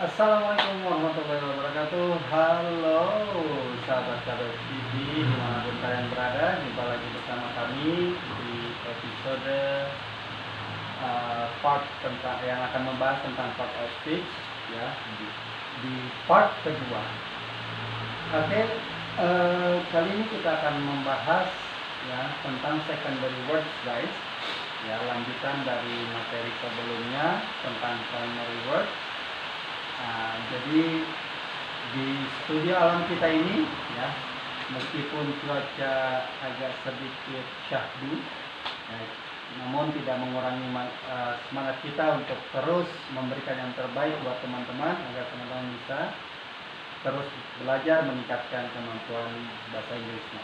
Assalamualaikum warahmatullahi wabarakatuh. Halo sahabat KBS TV dimanapun kalian berada, jumpa lagi bersama kami di episode part tentang yang akan membahas tentang part of speech ya, di part kedua. Oke, kali ini kita akan membahas ya tentang secondary words guys, ya lanjutan dari materi sebelumnya tentang primary words. Jadi di studio alam kita ini ya, meskipun cuaca agak sedikit syahdu ya, namun tidak mengurangi semangat kita untuk terus memberikan yang terbaik buat teman-teman agar teman-teman bisa terus belajar meningkatkan kemampuan bahasa Inggrisnya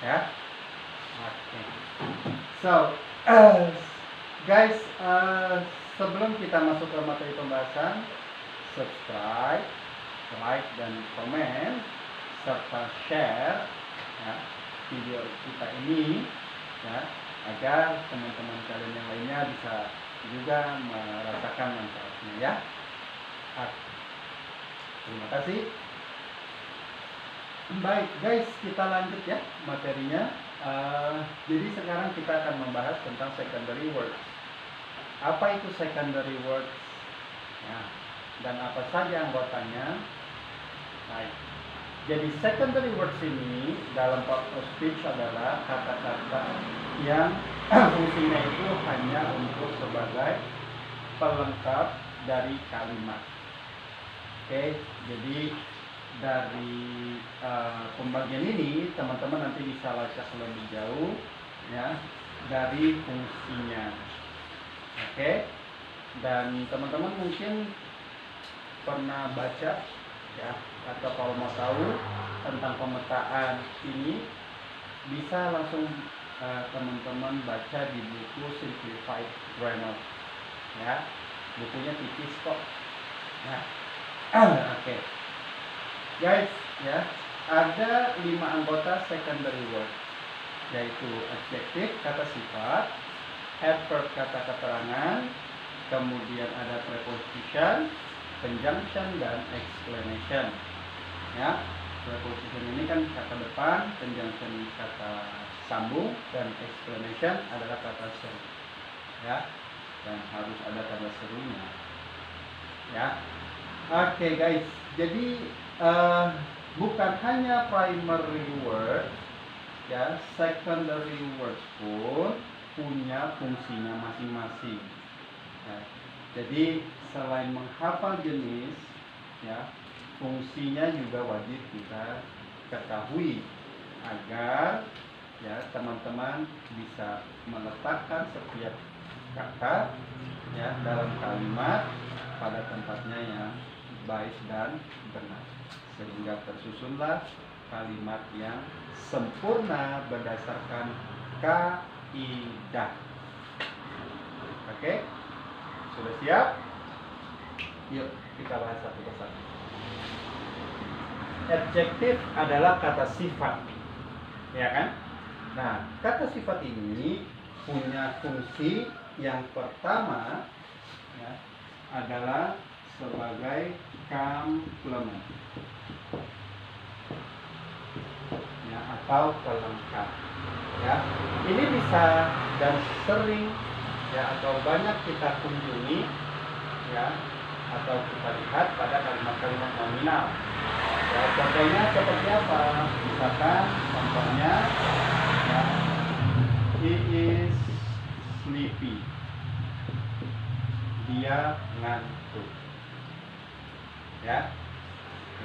ya. Oke. So guys, sebelum kita masuk ke materi pembahasan, subscribe, like, dan komen serta share ya, video kita ini ya, agar teman-teman kalian yang lainnya bisa juga merasakan manfaatnya ya. Terima kasih. Baik guys, kita lanjut ya materinya. Jadi sekarang kita akan membahas tentang secondary words. Apa itu secondary words ya, dan apa saja anggotanya. Baik. Jadi secondary words ini dalam part of speech adalah kata-kata yang fungsinya itu hanya untuk sebagai pelengkap dari kalimat. Oke, jadi dari pembagian ini teman-teman nanti bisa lacak lebih jauh ya dari fungsinya. Oke, dan teman-teman mungkin pernah baca ya, atau kalau mau tahu tentang pemetaan ini bisa langsung teman-teman baca di buku Simplified Grammar ya, bukunya tipis kok ya. Oke guys ya, ada 5 anggota secondary word, yaitu adjective kata sifat, adverb kata keterangan, kemudian ada preposition, conjunction, dan explanation ya. Preposition ini kan kata depan, conjunction kata sambung, dan explanation adalah kata seru ya, dan harus ada tanda serunya ya. Oke guys, jadi bukan hanya primary word ya, secondary words pun punya fungsinya masing-masing ya. Jadi selain menghafal jenis ya, fungsinya juga wajib kita ketahui agar ya teman-teman bisa meletakkan setiap kata ya dalam kalimat pada tempatnya yang baik dan benar, sehingga tersusunlah kalimat yang sempurna berdasarkan kaidah. Oke? Sudah siap? Yuk kita bahas satu persatu. Adjektif adalah kata sifat, ya kan? Nah, kata sifat ini punya fungsi yang pertama ya, adalah sebagai komplement ya, atau pelengkap ya. Ini bisa dan sering ya, atau banyak kita kunjungi ya, atau kita lihat pada kalimat-kalimat nominal ya. Contohnya seperti apa? Misalkan contohnya ya, he is sleepy, dia ngantuk ya.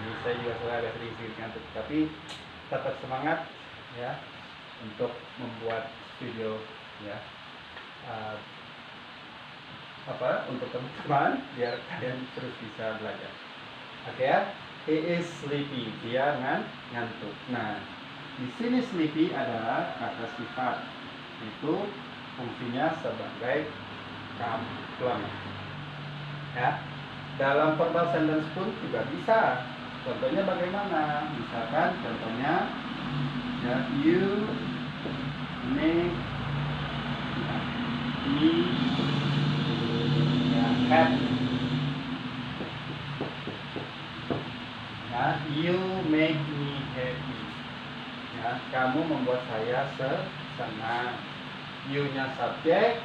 Ini saya juga agak sedikit ngantuk, tapi tetap semangat ya untuk membuat video ya, untuk teman-teman biar kalian terus bisa belajar. Oke ya, he is sleepy, dia ngantuk. Nah, di sini sleepy adalah kata sifat, itu fungsinya sebagai komplement ya. Dalam verbal sentence pun juga bisa. Contohnya bagaimana? Misalkan contohnya ya, you make me happy You make me happy. Ya, kamu membuat saya senang. You-nya subjek,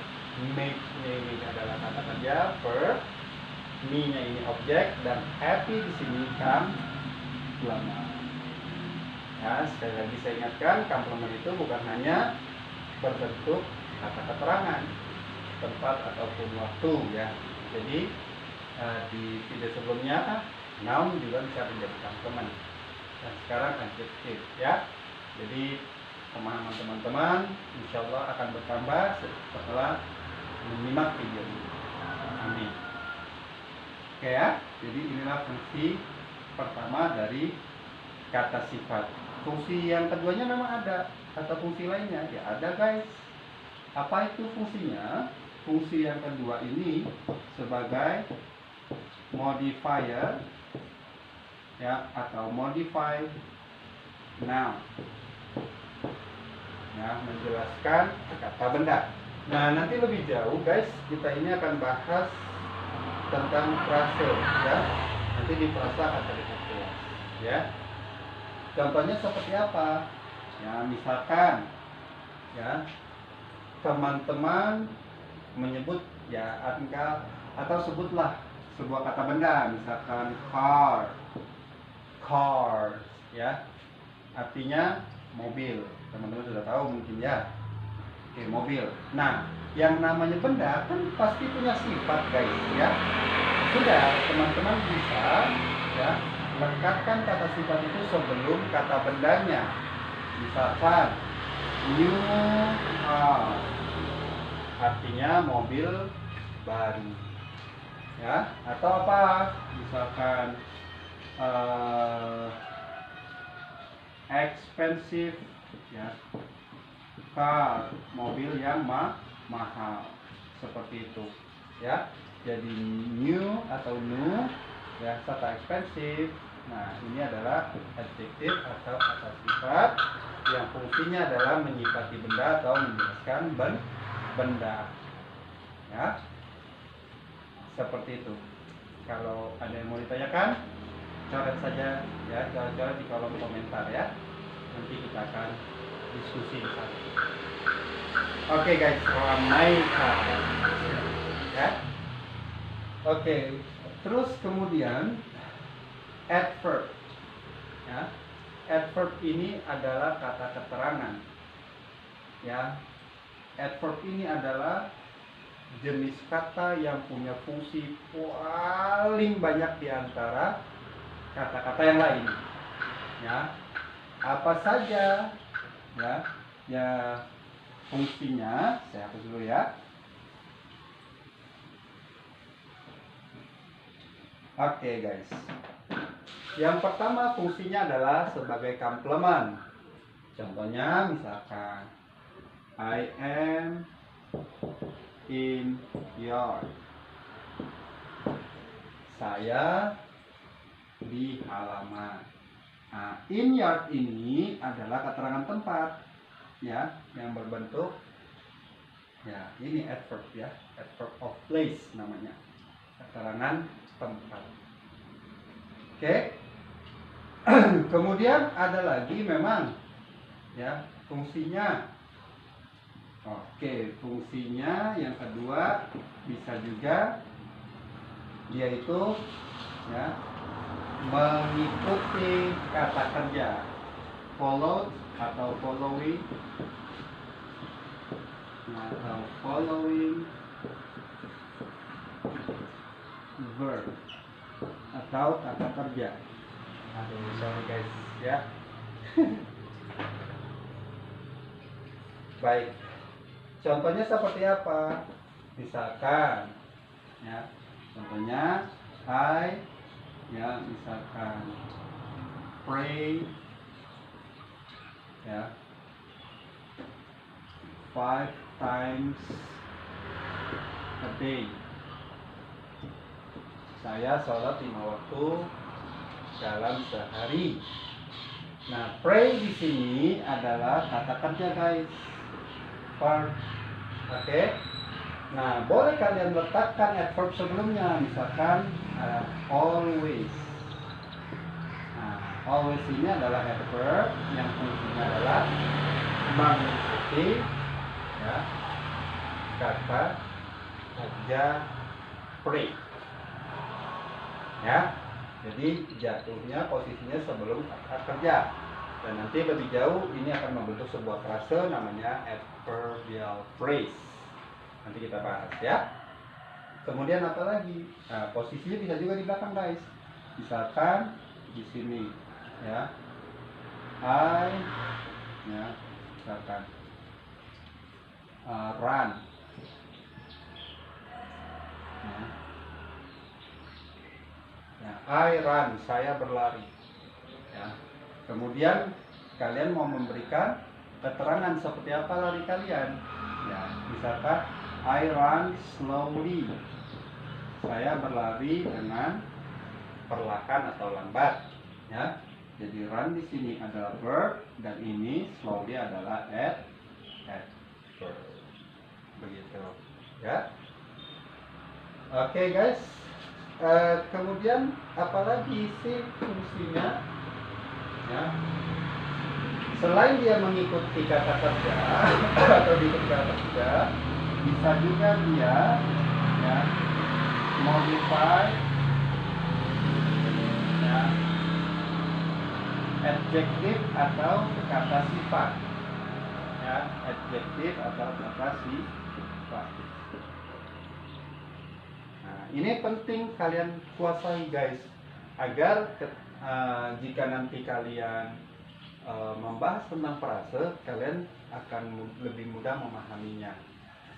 make-nya ini adalah kata kerja, verb, me-nya ini objek, dan happy di sini komplement. Ya, sekali lagi saya ingatkan, komplement itu bukan hanya berbentuk kata keterangan, tempat ataupun waktu ya. Jadi di video sebelumnya noun juga bisa menjadi komplement. Dan sekarang adjektif ya. Jadi pemahaman teman-teman insya Allah akan bertambah setelah menyimak video ini. Amin. Oke ya. Jadi inilah fungsi pertama dari kata sifat. Fungsi yang keduanya memang ada, atau fungsi lainnya ya ada guys. Apa itu fungsinya? Fungsi yang kedua ini sebagai modifier ya, atau modify noun ya, menjelaskan kata benda. Nah, nanti lebih jauh guys, kita ini akan bahas tentang frase ya. Nanti di frasa akan dibahas ya. Contohnya seperti apa? Ya, misalkan ya, teman-teman menyebut ya atau sebutlah sebuah kata benda, misalkan car ya, artinya mobil. Teman-teman sudah tahu mungkin ya. Oke, mobil. Nah, yang namanya benda kan pasti punya sifat guys ya. Sudah, teman-teman bisa ya lekatkan kata sifat itu sebelum kata bendanya. Misalkan new car, artinya mobil baru ya. Atau apa, misalkan expensive ya, car, mobil yang mahal, seperti itu ya. Jadi new atau new ya, serta expensive. Nah, ini adalah adjektif atau kata sifat yang fungsinya adalah menyifati benda atau menjelaskan benda ya, seperti itu. Kalau ada yang mau ditanyakan, coret saja ya, coret di kolom komentar ya, nanti kita akan diskusi di sana. Oke guys, ramaikan ya. Oke, terus kemudian adverb ya. Adverb ini adalah kata keterangan ya. Adverb ini adalah jenis kata yang punya fungsi paling banyak di antara kata-kata yang lain ya. Apa saja ya fungsinya, saya hapus dulu ya. Oke guys, yang pertama fungsinya adalah sebagai komplement. Contohnya misalkan I am in yard, saya di halaman. Nah, in yard ini adalah keterangan tempat ya, yang berbentuk ya, ini adverb ya, adverb of place namanya, keterangan tempat. Oke. Kemudian ada lagi memang ya fungsinya. Oke, fungsinya yang kedua bisa juga dia itu ya mengikuti kata kerja, follow atau following atau following verb atau kata kerja. Aduh, sorry guys ya. Baik, contohnya seperti apa? Misalkan ya, contohnya I ya, misalkan pray ya 5 times a day. Saya sholat 5 waktu dalam sehari. Nah, pray di sini adalah kata kerja guys, verb. Oke. Nah, boleh kalian letakkan adverb sebelumnya, misalkan always. Nah, Always ini adalah adverb yang fungsinya adalah mengikuti ya kata kerja phrase ya. Jadi jatuhnya posisinya sebelum kata kerja, dan nanti lebih jauh ini akan membentuk sebuah frase namanya adverbial phrase. Nanti kita bahas ya. Kemudian apa lagi? Nah, posisinya bisa juga di belakang guys. Misalkan di sini ya, I ya, misalkan run ya, I run, saya berlari ya. Kemudian kalian mau memberikan keterangan seperti apa lari kalian ya. Misalkan I run slowly, saya berlari dengan perlahan atau lambat ya. Jadi run di sini adalah verb dan ini slowly adalah adverb. Begitu ya. Oke guys. Kemudian apalagi sih fungsinya ya? Selain dia mengikuti kata kerja atau diikuti kata kerja, bisa juga dia ya modify ya adjektif atau kata sifat ya, adjektif atau kata sifat. Nah, ini penting kalian kuasai guys, agar jika nanti kalian membahas tentang frase, kalian akan lebih mudah memahaminya.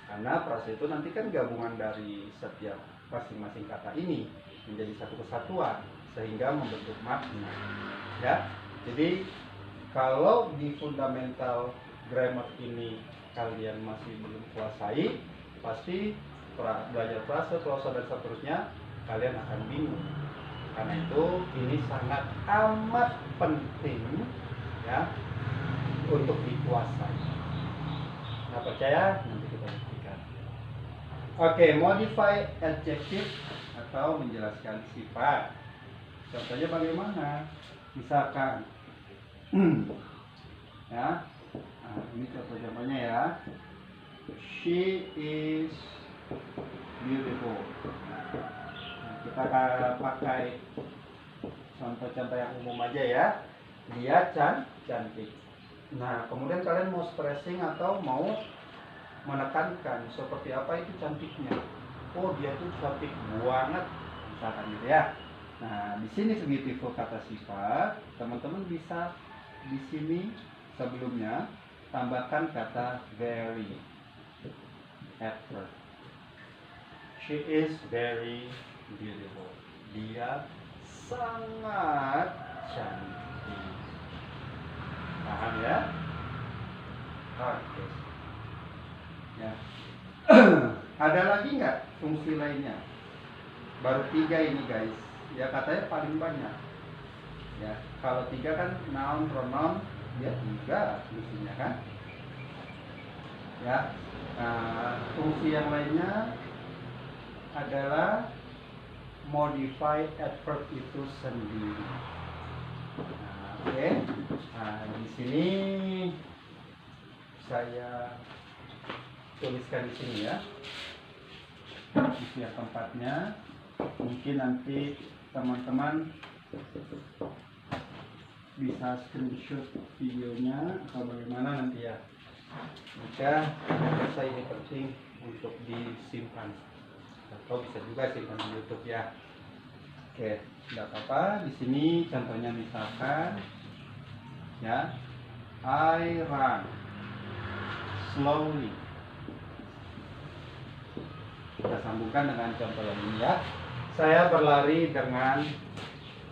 Karena frase itu nanti kan gabungan dari setiap masing-masing kata ini menjadi satu kesatuan sehingga membentuk makna. Ya, jadi kalau di fundamental grammar ini kalian masih belum kuasai, pasti belajar frase, klausa dan seterusnya kalian akan bingung. Karena itu ini sangat amat penting ya untuk dikuasai. Nah, percaya nanti kita buktikan. Oke, modify adjective atau menjelaskan sifat. Contohnya bagaimana? Misalkan ya, nah, ini contoh-contohnya ya. She is beautiful. Nah, kita pakai contoh-contoh yang umum aja ya. Dia cantik. Nah, kemudian kalian mau stressing atau mau menekankan seperti apa itu cantiknya. Oh, dia tuh cantik banget, misalkan gitu ya. Nah, di sini beautiful kata sifat, teman-teman bisa di sini sebelumnya tambahkan kata very, adverb. She is very beautiful. Dia sangat cantik. Paham ya? Oke. Ya. Ada lagi nggak fungsi lainnya? Baru 3 ini guys. Ya katanya paling banyak. Ya, kalau 3 kan noun, pronoun, ya 3 fungsinya kan. Ya. Nah, fungsi yang lainnya adalah modify adverb itu sendiri. Nah, oke. Nah, di sini saya tuliskan di sini ya. Di setiap tempatnya. Mungkin nanti teman-teman bisa screenshot videonya atau bagaimana nanti ya. Jika rasa ini penting untuk disimpan, atau bisa juga simpan di YouTube ya. Oke, tidak apa-apa. Di sini contohnya misalkan ya, I run slowly. Kita sambungkan dengan contoh yang ini ya. Saya berlari dengan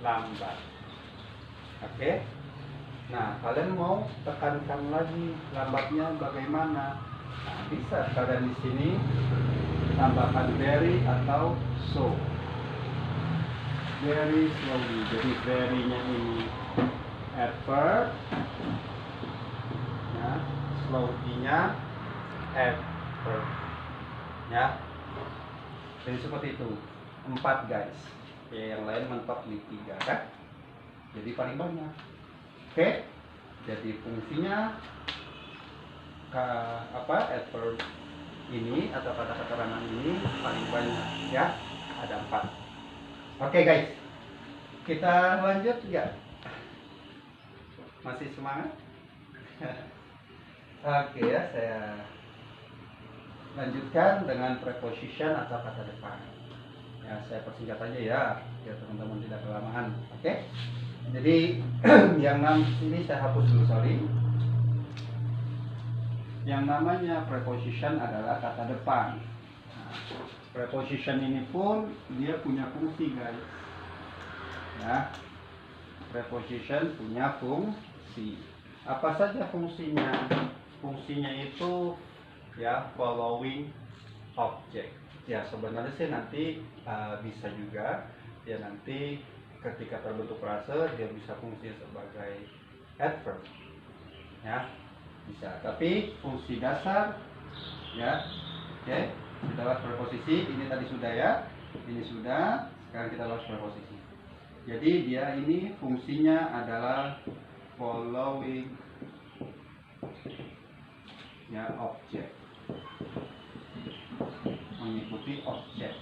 lambat. Oke. Nah, kalian mau tekankan lagi lambatnya bagaimana? Nah, bisa kalian di sini tambahkan very atau so. Very slowly. Jadi very-nya ini adverb. Ya, slowly-nya adverb. Ya. Jadi seperti itu. 4 guys. Ya, yang lain mentok di 3 kan? jadi paling banyak. Oke, jadi fungsinya adverb ini atau kata keterangan ini paling banyak ya, ada 4. Oke guys, kita lanjut ya. Masih semangat? Oke ya, saya lanjutkan dengan preposition atau kata depan. Ya, saya persingkat aja ya, biar teman-teman tidak kelamaan. Oke. Jadi yang ini saya hapus dulu, sorry. Yang namanya preposition adalah kata depan. Nah, preposition ini pun dia punya fungsi guys. Ya, preposition punya fungsi. Apa saja fungsinya? Fungsinya itu ya following object. Ya sebenarnya sih nanti bisa juga ya, nanti ketika terbentuk frase dia bisa fungsi sebagai adverb ya, bisa. Tapi fungsi dasar ya, oke, kita bahas preposisi. Ini tadi sudah ya, ini sudah. Sekarang kita bahas preposisi. Jadi dia ini fungsinya adalah following ya objek, mengikuti objek.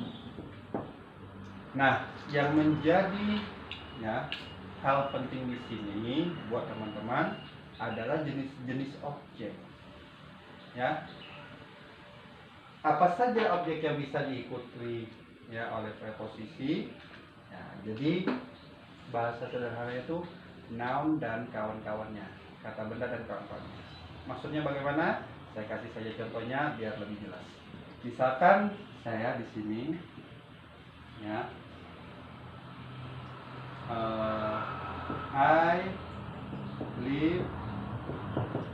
Nah, yang menjadi ya hal penting di sini buat teman-teman adalah jenis-jenis objek. Ya, apa saja objek yang bisa diikuti ya oleh preposisi. Ya, jadi bahasa sederhananya itu noun dan kawan-kawannya, kata benda dan kawan-kawannya. Maksudnya bagaimana? Saya kasih saja contohnya biar lebih jelas. Misalkan saya di sini ya, I live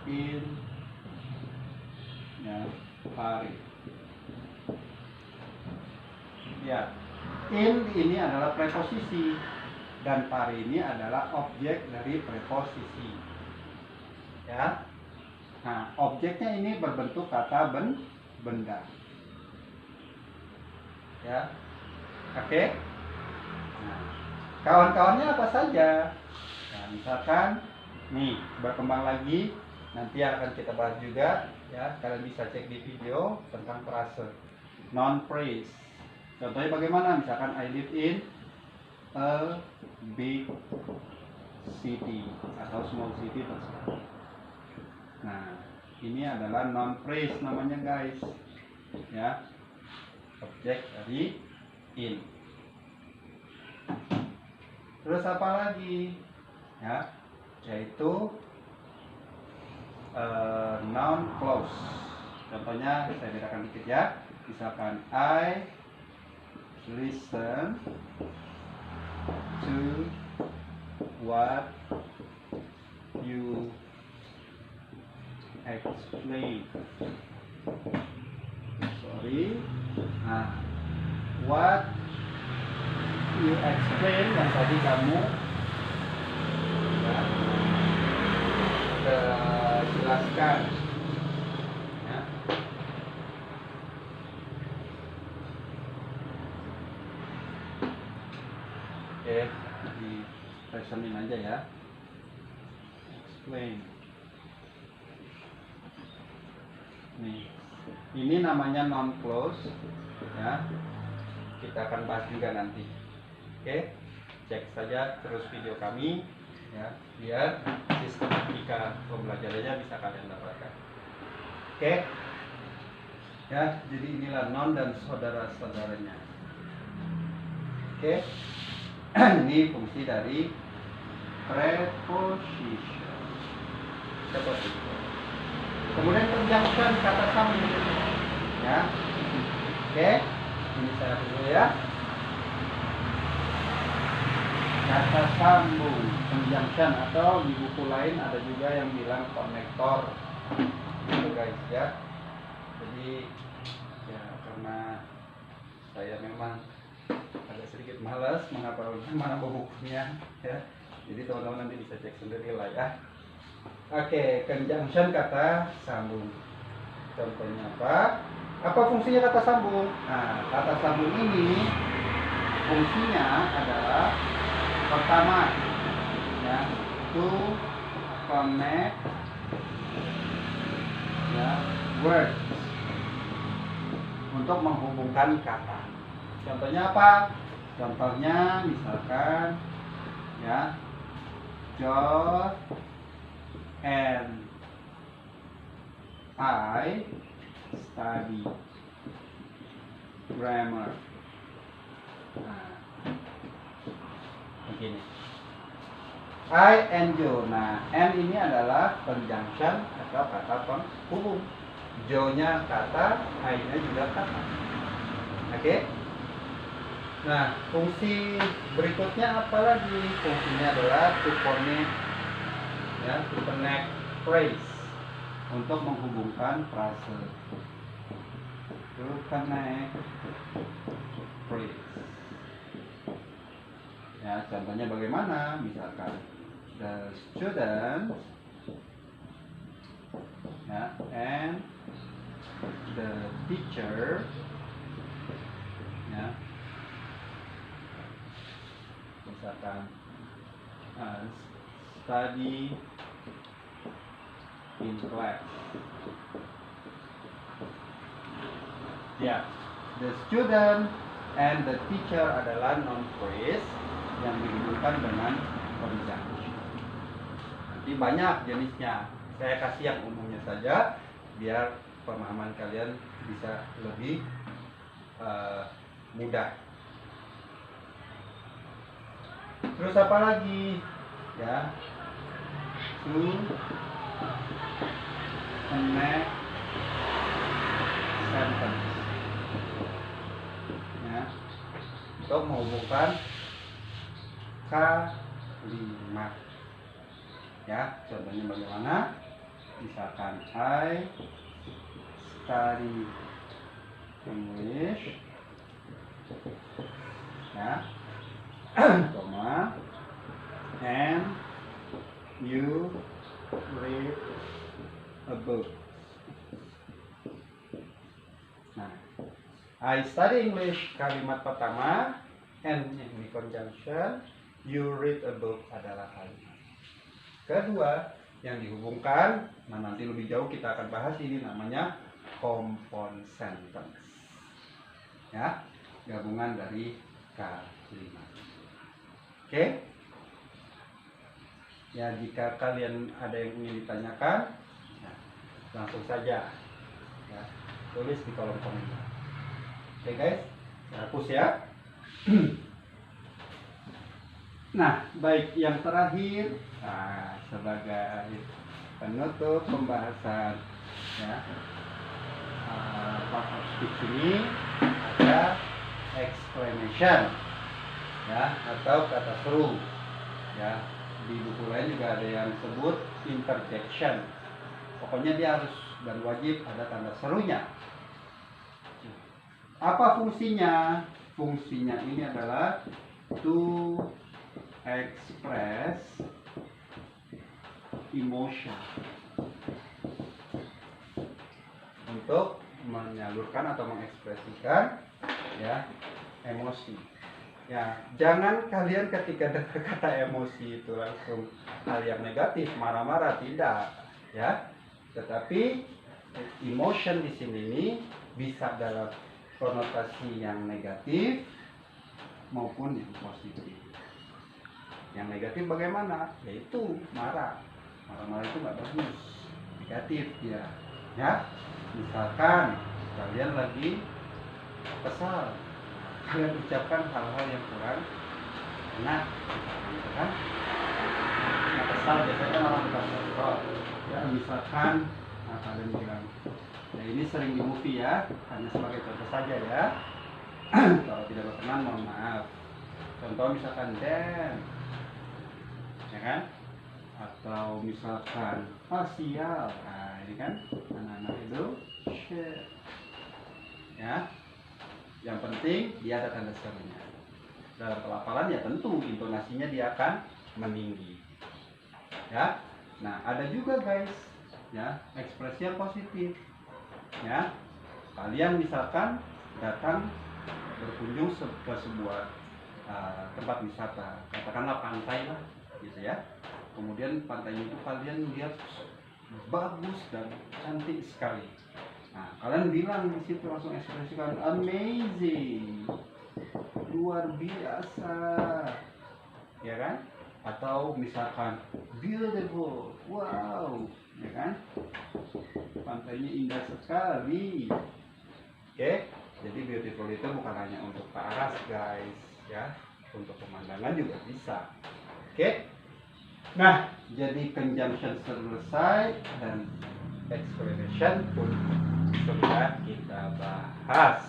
in ya, Paris. Ya, in ini adalah preposisi dan Paris ini adalah objek dari preposisi. Ya. Nah, objeknya ini berbentuk kata benda. Ya. Oke. Nah, kawan-kawannya apa saja? Nah, misalkan nih berkembang lagi, nanti akan kita bahas juga ya. Kalian bisa cek di video tentang frase non phrase. Contohnya bagaimana? Misalkan I live in a big city atau small city terserah. Nah, ini adalah non phrase namanya guys. Ya. Objek dari in. Terus apa lagi? Ya, yaitu noun clause. Contohnya saya bedakan dikit ya. Misalkan I listen to what you explain. Sorry. Nah, what you explain yang tadi kamu ya, jelaskan. Ya. Oke, di presentin aja ya. Explain. Nih, ini namanya noun clause ya. Kita akan bahas juga nanti. Oke, cek saja terus video kami ya, biar sistematika pembelajarannya bisa kalian dapatkan. Oke. Ya, jadi inilah noun dan saudara-saudaranya. Oke. Ini fungsi dari preposition. Kemudian conjunction, kata sambung. Ya. Oke. Ini saya dulu ya. Kata sambung, conjunction, atau di buku lain ada juga yang bilang konektor. Gitu guys ya. Jadi ya karena saya memang agak sedikit malas menghafal mana bukunya ya. Jadi teman-teman nanti bisa cek sendiri lah ya. Oke, conjunction, kata sambung. Contohnya apa? Apa fungsinya kata sambung? Nah, kata sambung ini fungsinya adalah pertama ya, to connect, ya, words, untuk menghubungkan kata. Contohnya apa? Contohnya misalkan, ya, John and I study grammar. Nah, begini. I and Joe. Nah, and ini adalah conjunction atau kata penghubung. Joe-nya kata, I-nya juga kata. Oke? Nah, fungsi berikutnya apa lagi? Fungsinya adalah to connect, ya, to connect phrase, untuk menghubungkan frase. To connect phrase. Ya, contohnya bagaimana? Misalkan the student, ya, and the teacher, ya, misalkan study in class. Ya, the student and the teacher adalah noun phrase yang dihubungkan dengan conjunction. Nanti banyak jenisnya. Saya kasih yang umumnya saja biar pemahaman kalian bisa lebih mudah. Terus apa lagi? Ya, to connect sentence. Ya, untuk menghubungkan kalimat. Ya, contohnya bagaimana? Misalkan I study English, ya, koma, and you read a book. Nah, I study English kalimat pertama, and yang di conjunction, you read a book adalah kalimat kedua yang dihubungkan. Nah, nanti lebih jauh kita akan bahas ini, namanya compound sentence. Ya, gabungan dari kalimat. Oke? Ya, jika kalian ada yang ingin ditanyakan, nah, langsung saja, ya, tulis di kolom komentar. Oke guys, hapus ya. Nah, baik, yang terakhir, sebagai penutup pembahasan, ya, part of speech ini ada exclamation, ya, atau kata seru. Ya, di buku lain juga ada yang sebut interjection. Pokoknya dia harus dan wajib ada tanda serunya. Apa fungsinya? Fungsinya ini adalah to express emotion, untuk menyalurkan atau mengekspresikan, ya, emosi. Ya, jangan kalian ketika dengar kata emosi itu langsung hal yang negatif, marah-marah, tidak, ya. Tetapi emotion di sini ini bisa dalam konotasi yang negatif maupun yang positif. Yang negatif bagaimana? Yaitu marah. Marah-marah itu nggak bagus, negatif dia. Ya, misalkan kalian lagi kesal, kalian ucapkan hal-hal yang kurang enak, misalkan. Nah, kesal biasanya kan orang bukan kesal. Ya, misalkan, nah, kalian bilang, ya ini sering di movie ya, hanya sebagai contoh saja ya. Kalau tidak berkenan mohon maaf. Contoh misalkan Dan, ya kan? Atau misalkan sial. Nah, ini kan anak-anak itu shit. Ya. Yang penting dia ada tanda serunya. Dalam pelafalan ya tentu intonasinya dia akan meninggi. Ya. Nah, ada juga guys, ya, ekspresi yang positif. Ya. Kalian misalkan datang berkunjung ke sebuah tempat wisata, katakanlah pantai lah. gitu ya. Kemudian pantainya itu kalian lihat bagus dan cantik sekali. Nah, kalian bilang di situ langsung ekspresikan amazing, luar biasa, ya kan? Atau misalkan beautiful, wow, ya kan? Pantainya indah sekali. Oke, jadi beautiful itu bukan hanya untuk ke aras guys, ya, untuk pemandangan juga bisa. Oke. Nah, jadi conjunction selesai dan explanation pun sudah kita bahas.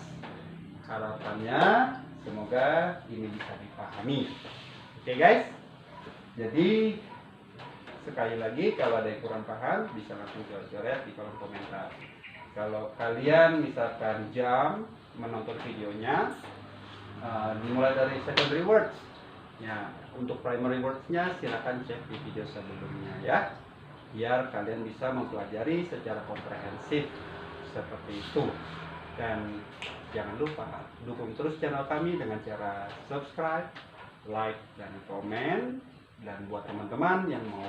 Harapannya semoga ini bisa dipahami. Oke guys. Jadi sekali lagi kalau ada yang kurang paham bisa langsung coret-coret di kolom komentar. Kalau kalian misalkan jam menonton videonya, dimulai dari secondary words. Ya, untuk primary words-nya silakan cek di video sebelumnya ya, biar kalian bisa mempelajari secara komprehensif seperti itu. Dan jangan lupa dukung terus channel kami dengan cara subscribe, like, dan komen. Dan buat teman-teman yang mau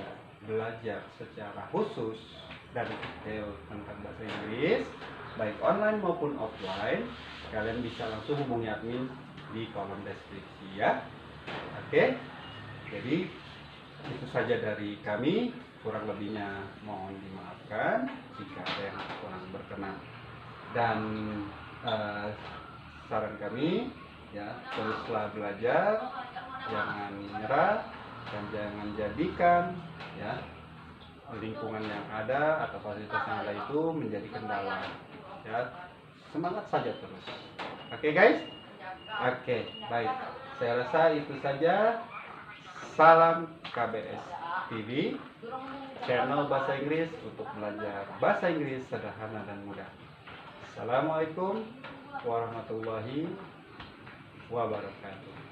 belajar secara khusus dan detail tentang bahasa Inggris, baik online maupun offline, kalian bisa langsung hubungi admin di kolom deskripsi ya. Oke, jadi itu saja dari kami. Kurang lebihnya mohon dimaafkan jika ada yang kurang berkenan. Dan saran kami ya, teruslah belajar, jangan menyerah, dan jangan jadikan ya lingkungan yang ada atau fasilitas yang ada itu menjadi kendala. Ya, semangat saja terus. Oke guys. Oke, baik. Saya rasa itu saja. Salam KBS TV, channel bahasa Inggris untuk belajar bahasa Inggris sederhana dan mudah. Assalamualaikum warahmatullahi wabarakatuh.